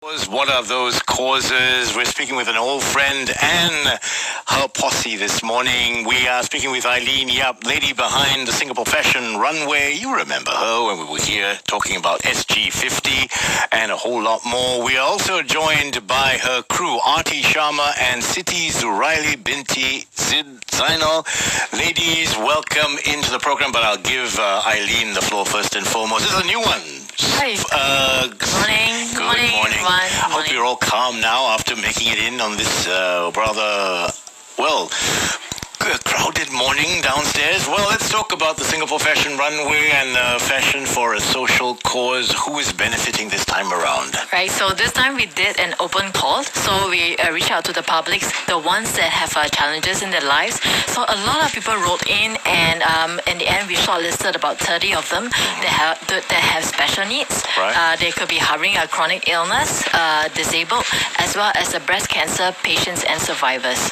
What are those causes? We're speaking with an old friend and her posse this morning. We are speaking with Eileen Yap, lady behind the Singapore Fashion Runway. You remember her when we were here talking about SG50 and a whole lot more. We are also joined by her crew, Arti Sharma and Siti Zuraili binti Zid Zainal. Ladies, welcome into the program, but I'll give Eileen the floor first and foremost. This is a new one. Hi. Good morning. Hope you're all calm now after making it in on this rather, crowded morning downstairs. Well, let's talk about the Singapore Fashion Runway and fashion for a social cause. Who is benefiting this time around? Right, so this time we did an open call. So we reached out to the public, the ones that have challenges in their lives. So a lot of people wrote in, and in the end we shortlisted about 30 of them that have special needs. Right. They could be harboring a chronic illness, disabled, as well as the breast cancer patients and survivors.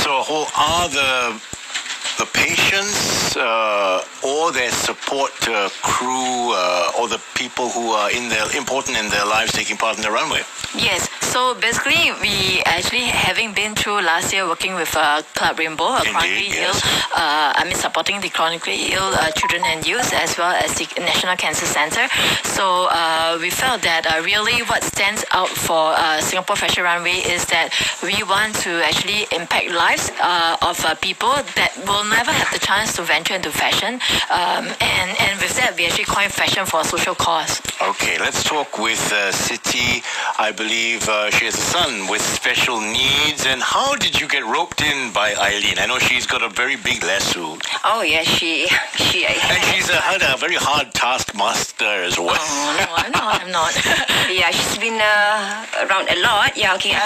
So who are the patients or their support crew or the people who are important in their lives taking part in the runway? Yes, so basically we actually, having been through last year working with Club Rainbow, supporting the chronically ill children and youth, as well as the National Cancer Centre. So we felt that really what stands out for Singapore Fashion Runway is that we want to actually impact lives of people that will never have the chance to venture into fashion. And with that, we actually coined fashion for a social cause. Okay, let's talk with Siti. I believe she has a son with special needs. And how did you get roped in by Eileen? I know she's got a very big lasso. Oh, yeah, she and she's had a very hard taskmaster as well. Oh, no, I'm not. Yeah, she's been around a lot. Yeah, okay.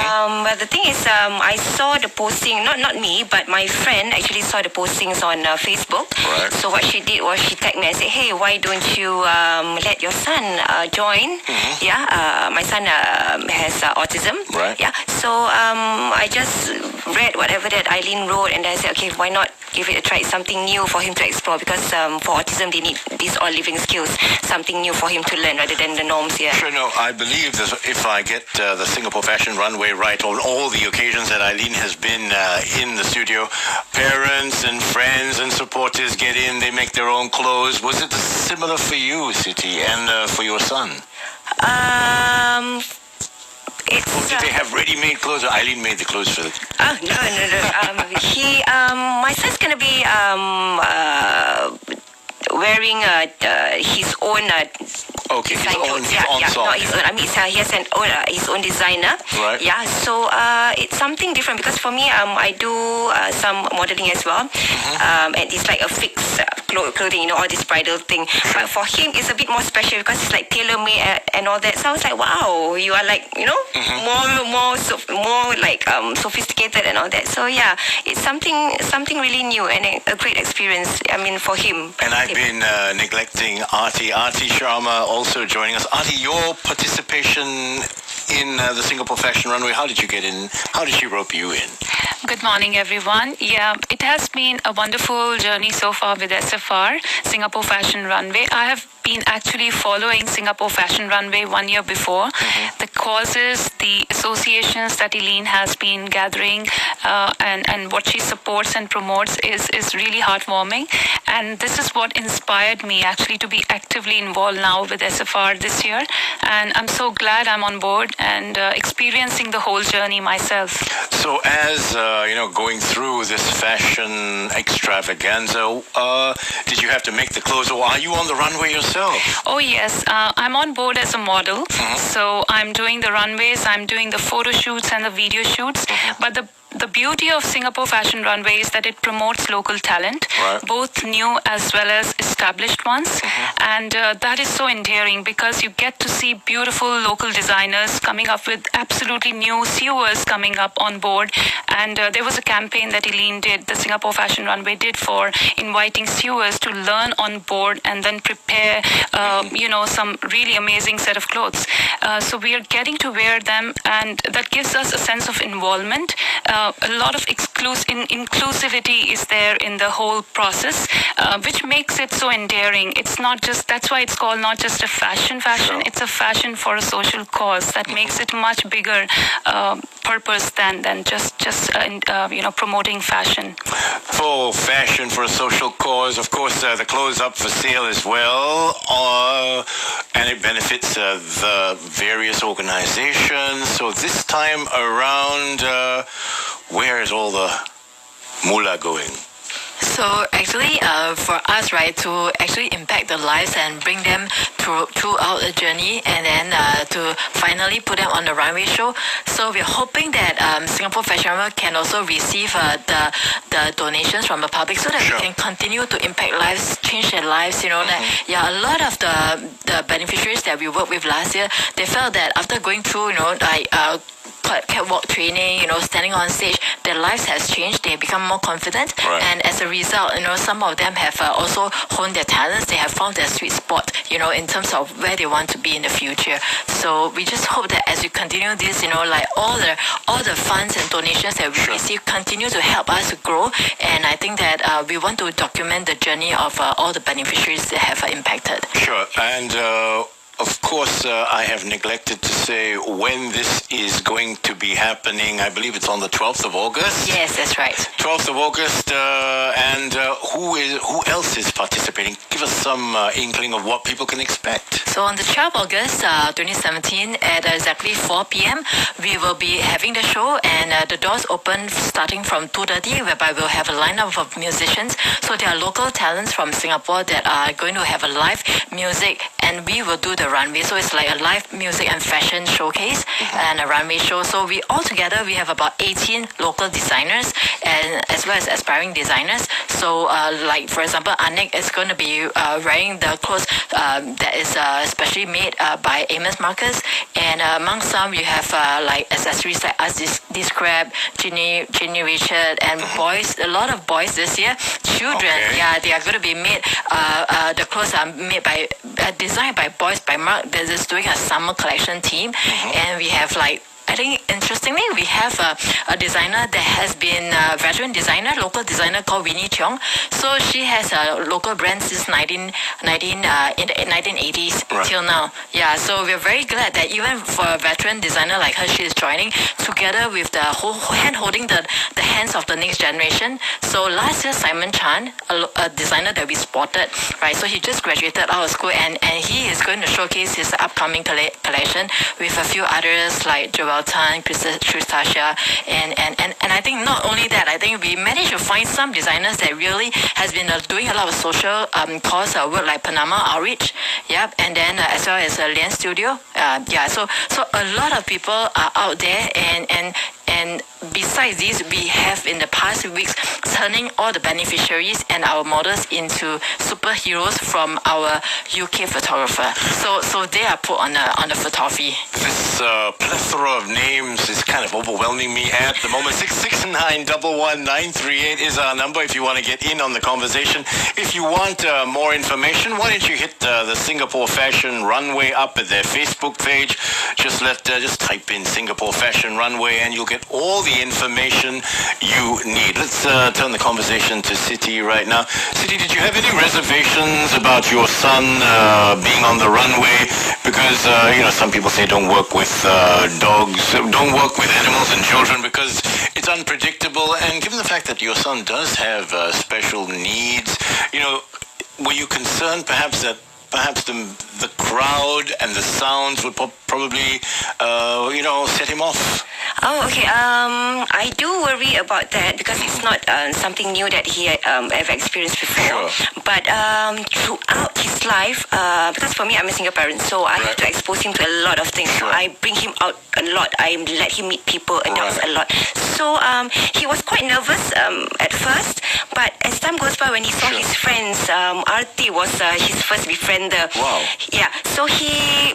But the thing is, I saw the posting, not me, but my friend actually saw the postings on Facebook. Right. So what she did was she tagged me and said, hey, why don't you let your son join? Yeah, my son has autism. Right. Yeah. So I just read whatever that Eileen wrote, and I said, okay, why not give it a try? It's something new for him to explore, because for autism they need these all living skills, something new for him to learn rather than the norms here. Sure, no, I believe that if I get the Singapore Fashion Runway right, on all the occasions that Eileen has been in the studio, parents and friends and supporters get in, they make their own clothes. Was it similar for you, Siti, and for your son? Or did they have ready-made clothes, or Eileen made the clothes for them? No. My son's gonna be wearing his own. Okay, his own song. No, his own. I mean, he has his own designer. Right. Yeah, so it's something different, because for me, I do some modeling as well, and it's like a fixed clothing, all this bridal thing. But for him, it's a bit more special because it's like tailor-made and all that. So I was like, wow, you are like, more like sophisticated and all that. So yeah, it's something really new and a great experience. I mean, for him. And I've been neglecting Arti Sharma also joining us. Arti, your participation in the Singapore Fashion Runway, how did you get in? How did she rope you in? Good morning, everyone. Yeah, it has been a wonderful journey so far with SFR, Singapore Fashion Runway. I have been actually following Singapore Fashion Runway 1 year before. The causes, the associations that Eileen has been gathering, and what she supports and promotes is really heartwarming. And this is what inspired me actually to be actively involved now with SFR this year. And I'm so glad I'm on board and experiencing the whole journey myself. So as, going through this fashion extravaganza, did you have to make the clothes, or are you on the runway yourself? Oh, yes. I'm on board as a model. So I'm doing the runways, I'm doing the photo shoots and the video shoots. But the beauty of Singapore Fashion Runway is that it promotes local talent, both new as well as established ones. And that is so endearing, because you get to see beautiful local designers coming up with absolutely new sewers coming up on board. And there was a campaign that Eileen did, the Singapore Fashion Runway did, for inviting sewers to learn on board and then prepare, some really amazing set of clothes. So we are getting to wear them, and that gives us a sense of involvement. A lot of inclusivity is there in the whole process, which makes it so endearing. It's not just, that's why it's called not just a fashion. Sure. It's a fashion for a social cause that makes it much bigger purpose than just promoting fashion. For fashion, for a social cause, of course, the clothes up for sale as well, and it benefits the various organizations. So this time around, where is all the moolah going? So actually, for us, right, to actually impact the lives and bring them throughout the journey, and then to finally put them on the runway show. So we're hoping that Singapore Fashion Runway can also receive the donations from the public, so that Sure. we can continue to impact lives, change their lives. You know that a lot of the beneficiaries that we worked with last year, they felt that after going through, catwalk training, standing on stage, their lives has changed. They become more confident, Right. and as a result, some of them have also honed their talents. They have found their sweet spot, in terms of where they want to be in the future. So we just hope that as we continue this, all the funds and donations that we Sure. receive continue to help us to grow. And I think that we want to document the journey of all the beneficiaries that have impacted. Sure. And of course, I have neglected to say when this is going to be happening. I believe it's on the 12th of August. Yes, that's right. 12th of August, and who else is participating? Give us some inkling of what people can expect. So on the 12th of August 2017 at exactly 4 p.m. we will be having the show, and the doors open starting from 2:30, whereby we'll have a lineup of musicians. So there are local talents from Singapore that are going to have a live music, and we will do the runway. So it's like a live music and fashion showcase and a runway show. So we have about 18 local designers and as well as aspiring designers. So like for example, Anik is going to be wearing the clothes that is specially made by Amos Marcus, and among some you have like accessories like us, this Crab, Ginny Richard, and boys. A lot of boys this year, children. Okay. Yeah, they are going to be made. The clothes are made by designed by Boys by Mark. They're just doing a summer collection team, and we have like. I think interestingly, we have a designer that has been a veteran designer, local designer called Winnie Cheong. So she has a local brand since in the 1980s Right. till now. Yeah, so we're very glad that even for a veteran designer like her, she is joining together with the whole hand holding the hands of the next generation. So last year, Simon Chan, a designer that we spotted, right? So he just graduated out of school, and he is going to showcase his upcoming collection with a few others like Joel Tan, Tristasha, and I think not only that, I think we managed to find some designers that really has been doing a lot of social cause work like Panama Outreach, and then as well as Lian Studio, so a lot of people are out there, and besides this, we have in the past weeks turning all the beneficiaries and our models into superheroes from our UK photographer. So they are put on the photography. This plethora of names is kind of overwhelming me at the moment. 669-11938 is our number if you want to get in on the conversation. If you want more information, why don't you hit the Singapore Fashion Runway up at their Facebook page. Just type in Singapore Fashion Runway and you'll get all the information you need. Let's turn the conversation to Siti right now. Siti, did you have any reservations about your son being on the runway? Because, some people say don't work with dogs, don't work with animals and children because it's unpredictable. And given the fact that your son does have special needs, were you concerned perhaps that the crowd and the sounds would probably, set him off? Oh, okay. I do worry about that because it's not something new that he ever experienced before. Sure. But throughout his life, because for me, I'm a single parent, so I have to expose him to a lot of things. Sure. I bring him out a lot. I let him meet people, adults a lot. So he was quite nervous at first, but as time goes by, when he saw his friends, Arti was his first befriender. Wow. Yeah, so he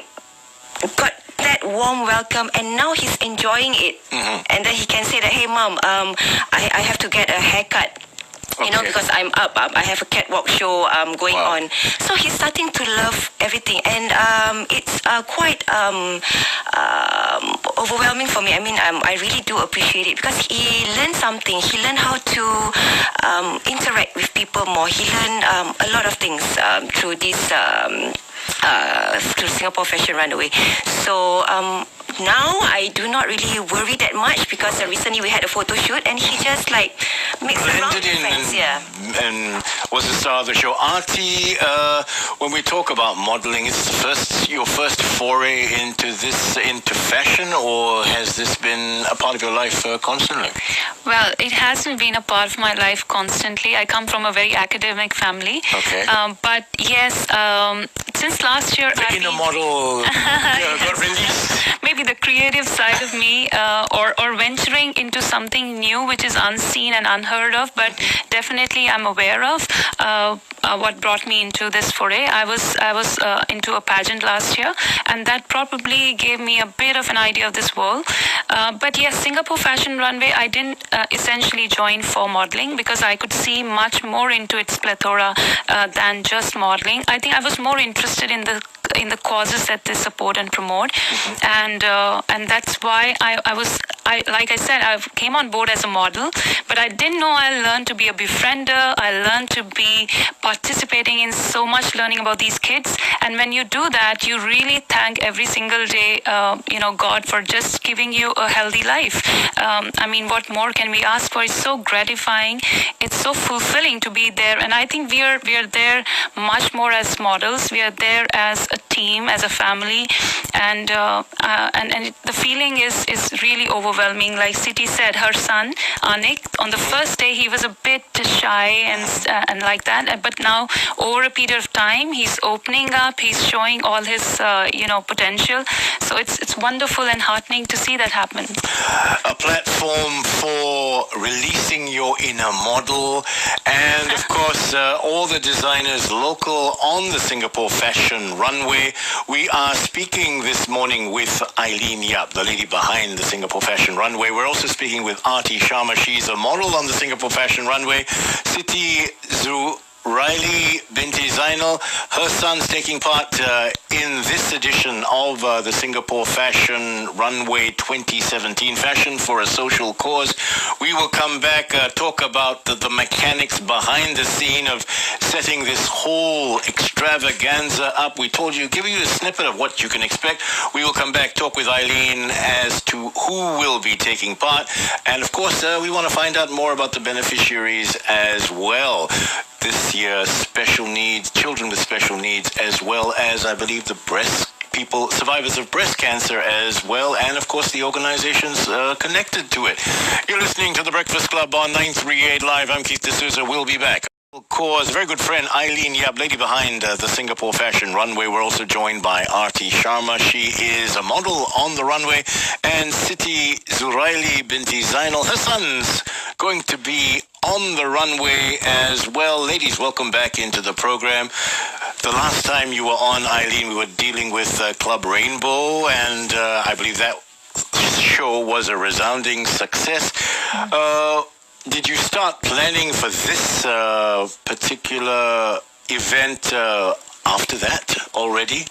got that warm welcome, and now he's enjoying it. And then he can say that, hey mom, I have to get a haircut. Because I'm up. I have a catwalk show going on. So he's starting to love everything. And it's quite overwhelming for me. I mean, I really do appreciate it because he learned something. He learned how to interact with people more. He learned a lot of things through this through Singapore Fashion Runway. So now I do not really worry that much because recently we had a photo shoot and he just like makes a lot of friends. And was the star of the show. Artie, when we talk about modeling, is this your first foray into fashion, or has this been a part of your life constantly? Well, it hasn't been a part of my life constantly. I come from a very academic family. Okay. But yes, since last year, the inner model got released. Maybe the creative side of me, or venturing into something new which is unseen and unheard of, but definitely I'm aware of what brought me into this foray. I was into a pageant last year, and that probably gave me a bit of an idea of this world. But yes, Singapore Fashion Runway, I didn't essentially join for modeling because I could see much more into its plethora than just modeling. I think I was more interested in the causes that they support and promote, and that's why I like I said, I came on board as a model, but I didn't know I learned to be a befriender. I learned to be participating in so much learning about these kids, and when you do that, you really thank every single day, God for just giving you a healthy life. I mean, what more can we ask for? It's so gratifying. It's so fulfilling to be there, and I think we are there much more as models. We are there as a team, as a family, and the feeling is really overwhelming. Like Siti said, her son Anik, on the first day he was a bit shy and like that, but now over a period of time he's opening up, he's showing all his potential. So it's wonderful and heartening to see that happen. A platform for releasing your inner model, and of course all the designers local on the Singapore Fashion Runway. We are speaking this morning with Eileen Yap, the lady behind the Singapore Fashion Runway. We're also speaking with Artie Sharma. She's a model on the Singapore Fashion Runway. Siti Riley Binti Zainal, her son's taking part in this edition of the Singapore Fashion Runway 2017, Fashion for a Social Cause. We will come back, talk about the mechanics behind the scene of setting this whole extravaganza up. We told you, give you a snippet of what you can expect. We will come back, talk with Eileen as to who will be taking part. And of course, we want to find out more about the beneficiaries as well. This year, special needs, children with special needs, as well as, I believe, the survivors of breast cancer as well, and of course the organizations connected to it. You're listening to The Breakfast Club on 938 Live. I'm Keith de Souza. We'll be back. Cause, very good friend Eileen Yap, lady behind the Singapore Fashion Runway. We're also joined by Artie Sharma. She is a model on the runway, and Siti Zuraili Binti Zainal, her son's going to be on the runway as well. Ladies, welcome back into the program. The last time you were on, Eileen, we were dealing with Club Rainbow, and I believe that show was a resounding success. Did you start planning for this particular event after that already?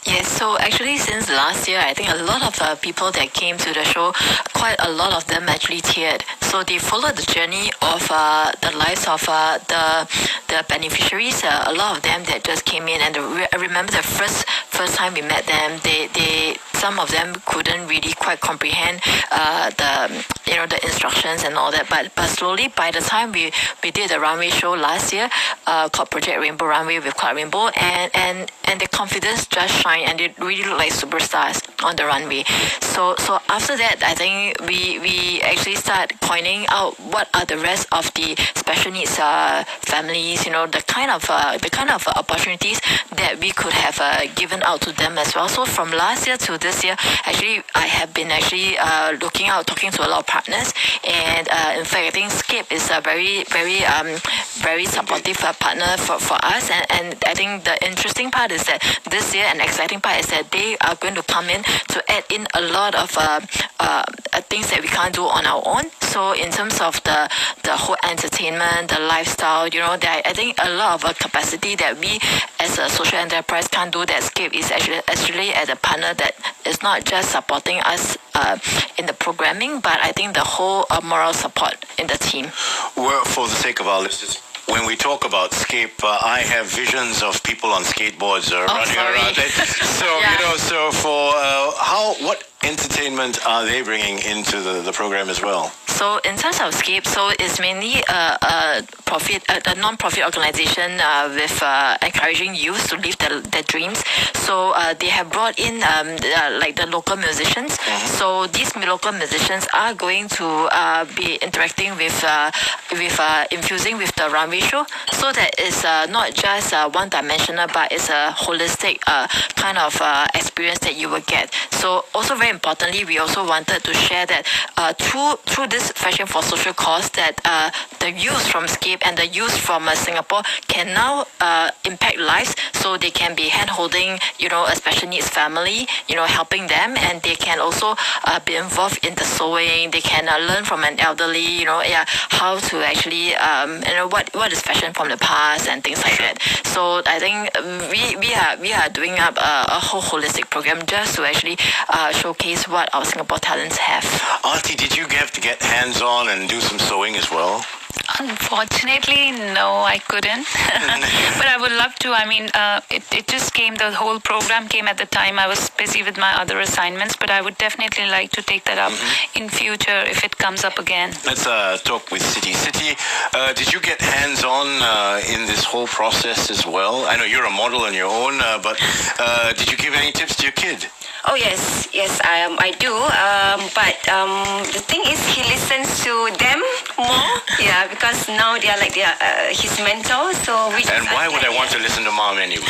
Yes, so actually since last year, I think a lot of people that came to the show, quite a lot of them actually teared. So they followed the journey of the lives of the beneficiaries. A lot of them that just came in, and I remember the first time we met them, they some of them couldn't really quite comprehend the instructions and all that. But slowly, by the time we did the runway show last year, called Project Rainbow Runway with Club Rainbow, and the confidence just shined, and they really look like superstars on the runway. So after that, I think we actually start pointing out what are the rest of the special needs families, the kind of opportunities that we could have given out to them as well. So from last year to this year, actually I have been looking out, talking to a lot of partners, and in fact I think Scape is a very supportive partner for us, and I think the interesting part is that this year, an exciting part is that they are going to come in to add in a lot of things that we can't do on our own. So in terms of the whole entertainment, the lifestyle, I think a lot of capacity that we as a social enterprise can't do that Scape is actually as a partner that is not just supporting us in the programming, but I think the whole moral support in the team. Well, for the sake of our listeners, when we talk about Scape, I have visions of people on skateboards running around. So, so for what entertainment are they bringing into the program as well? So in terms of Scape, so it's mainly a non-profit organization with encouraging youth to live their dreams. So they have brought in like the local musicians. So these local musicians are going to be interacting with infusing with the runway show, so that it's not just one-dimensional, but it's a holistic kind of experience that you will get. So also very importantly, we also wanted to share that through this Fashion for Social cause, that the youth from Scape and the youth from Singapore can now impact lives. So they can be hand-holding, a special needs family, helping them, and they can also be involved in the sewing. They can learn from an elderly, how to actually, what is fashion from the past and things like that. So I think we are doing up a whole holistic program just to actually showcase what our Singapore talents have. Auntie, did you have to get hands-on and do some sewing as well? Unfortunately, no, I couldn't. But I would love to. I mean, it just came, the whole program came at the time I was busy with my other assignments, but I would definitely like to take that up in future if it comes up again. Let's talk with City. City, did you get hands-on in this whole process as well? I know you're a model on your own, but did you give any tips to your kid? Oh yes, I do. But the thing is, he listens to them more. Yeah, because now they are his mentor. So and why would I want to listen to mom anyway?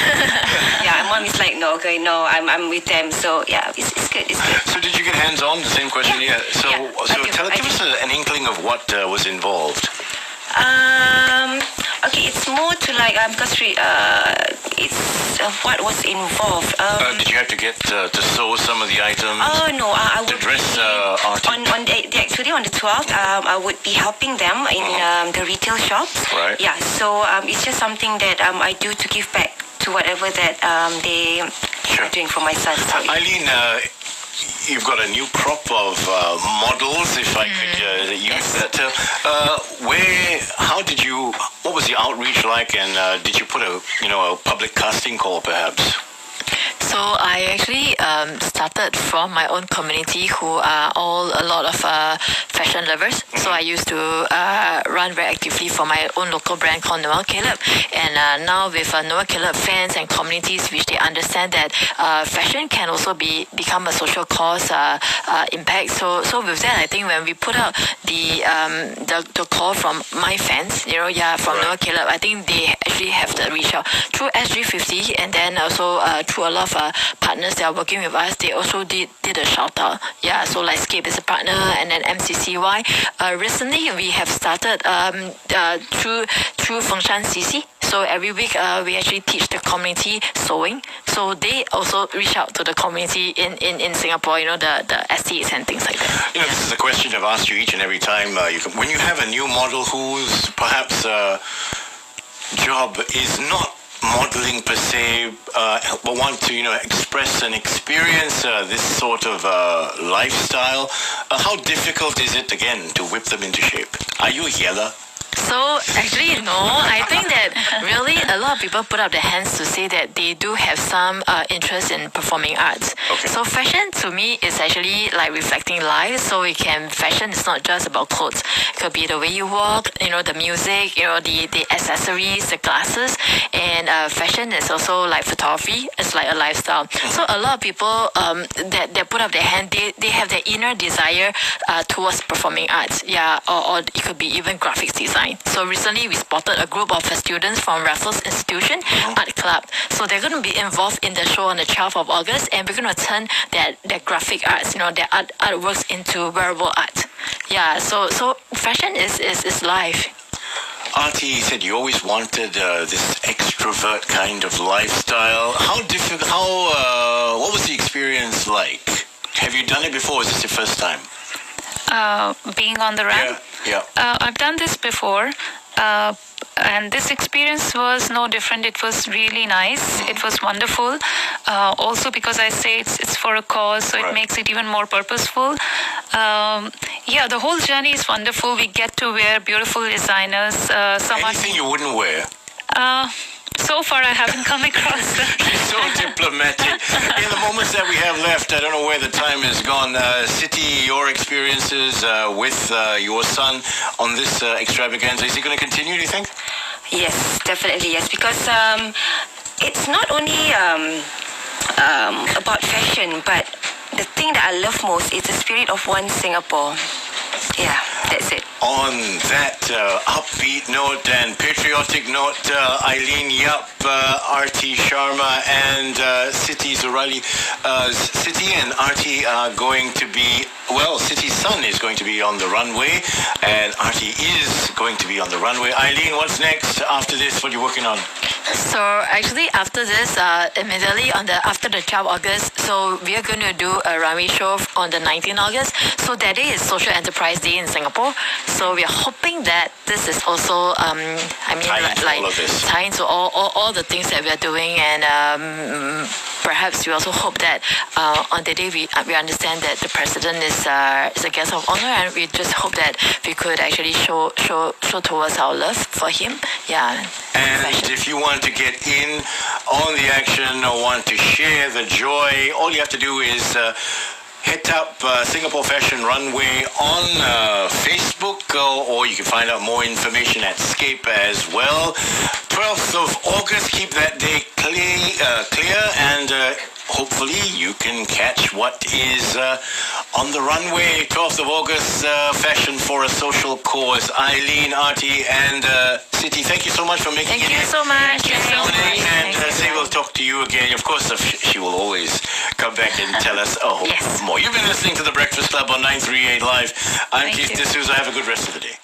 Yeah, mom is like, no, I'm with them. So yeah, it's good. So did you get hands-on? The same question. Yeah. So give us an inkling of what was involved. Okay, it's more to because it's what was involved. Did you have to get to sew some of the items? Oh no, I would dress on the actually on the 12th. I would be helping them in the retail shops. Right. Yeah, so it's just something that I do to give back to whatever that they are doing for my son. Eileen, you've got a new crop of models, if I could use that term. What was the outreach like, and did you put a public casting call perhaps? So I actually started from my own community, who are all a lot of fashion lovers. So I used to run very actively for my own local brand called Noel Caleb. And now with Noel Caleb fans and communities, which they understand that fashion can also become a social cause impact. So with that, I think when we put out the call from my fans, from Noel Caleb, I think they actually have to reach out through SG50, and then also through a lot of partners that are working with us. They also did a shout out. Yeah, so like Scape is a partner, and then MCCY. Recently we have started through Fengshan CC. So every week we actually teach the community sewing. So they also reach out to the community in Singapore, the estates and things like that. This is a question I've asked you each and every time. When you have a new model whose perhaps job is not modeling per se, but want to express and experience this sort of lifestyle, how difficult is it again to whip them into shape? Are you a healer? So actually, no. I think that really a lot of people put up their hands to say that they do have some interest in performing arts. Okay. So fashion to me is actually like reflecting life. So fashion is not just about clothes. It could be the way you walk, the music, the accessories, the glasses, and fashion is also like photography. It's like a lifestyle. So a lot of people that put up their hand, they have their inner desire towards performing arts. Yeah, or it could be even graphics design. So recently we spotted a group of students from Raffles Institution Art Club. So they're going to be involved in the show on the 12th of August, and we're going to turn their graphic arts, their artworks into wearable art. Yeah, so fashion is life. Artie said you always wanted this extrovert kind of lifestyle. How difficult? What was the experience like? Have you done it before? Or is this your first time? being on the ramp. Yeah. I've done this before. And this experience was no different. It was really nice. It was wonderful. Also because I say it's for a cause, so it makes it even more purposeful. The whole journey is wonderful. We get to wear beautiful designers. Anything you wouldn't wear? So far, I haven't come across that. She's so diplomatic. In the moments that we have left, I don't know where the time has gone. Siti, your experiences with your son on this extravaganza, is he going to continue, do you think? Yes, definitely, yes. Because it's not only about fashion, but the thing that I love most is the spirit of one Singapore. Yeah, that's it. On that upbeat note and patriotic note, Eileen Yap, RT Sharma and Siti Zuraili. Siti and RT are going to be, Siti's son is going to be on the runway and RT is going to be on the runway. Eileen, what's next after this? What are you working on? So actually after this, immediately after the 12th August, so we are going to do a runway show on the 19th August. So that day is Social Enterprise Day in Singapore. So we are hoping that this is also, tying to all the things that we are doing, and perhaps we also hope that on the day we understand that the president is a guest of honor, and we just hope that we could actually show towards our love for him. Yeah. And if you want to get in on the action or want to share the joy, all you have to do is hit up Singapore Fashion Runway on Facebook, or you can find out more information at Scape as well. 12th of August, keep that day clear, and hopefully you can catch what is on the runway. 12th of August, Fashion for a Social Cause. Eileen, Artie, and Siti, thank you so much for making it. Thank you so much. And say we'll talk to you again. Of course, she will always come back and tell us more. You've been listening to The Breakfast Club on 938 Live. I'm Keith de Souza. Have a good rest of the day.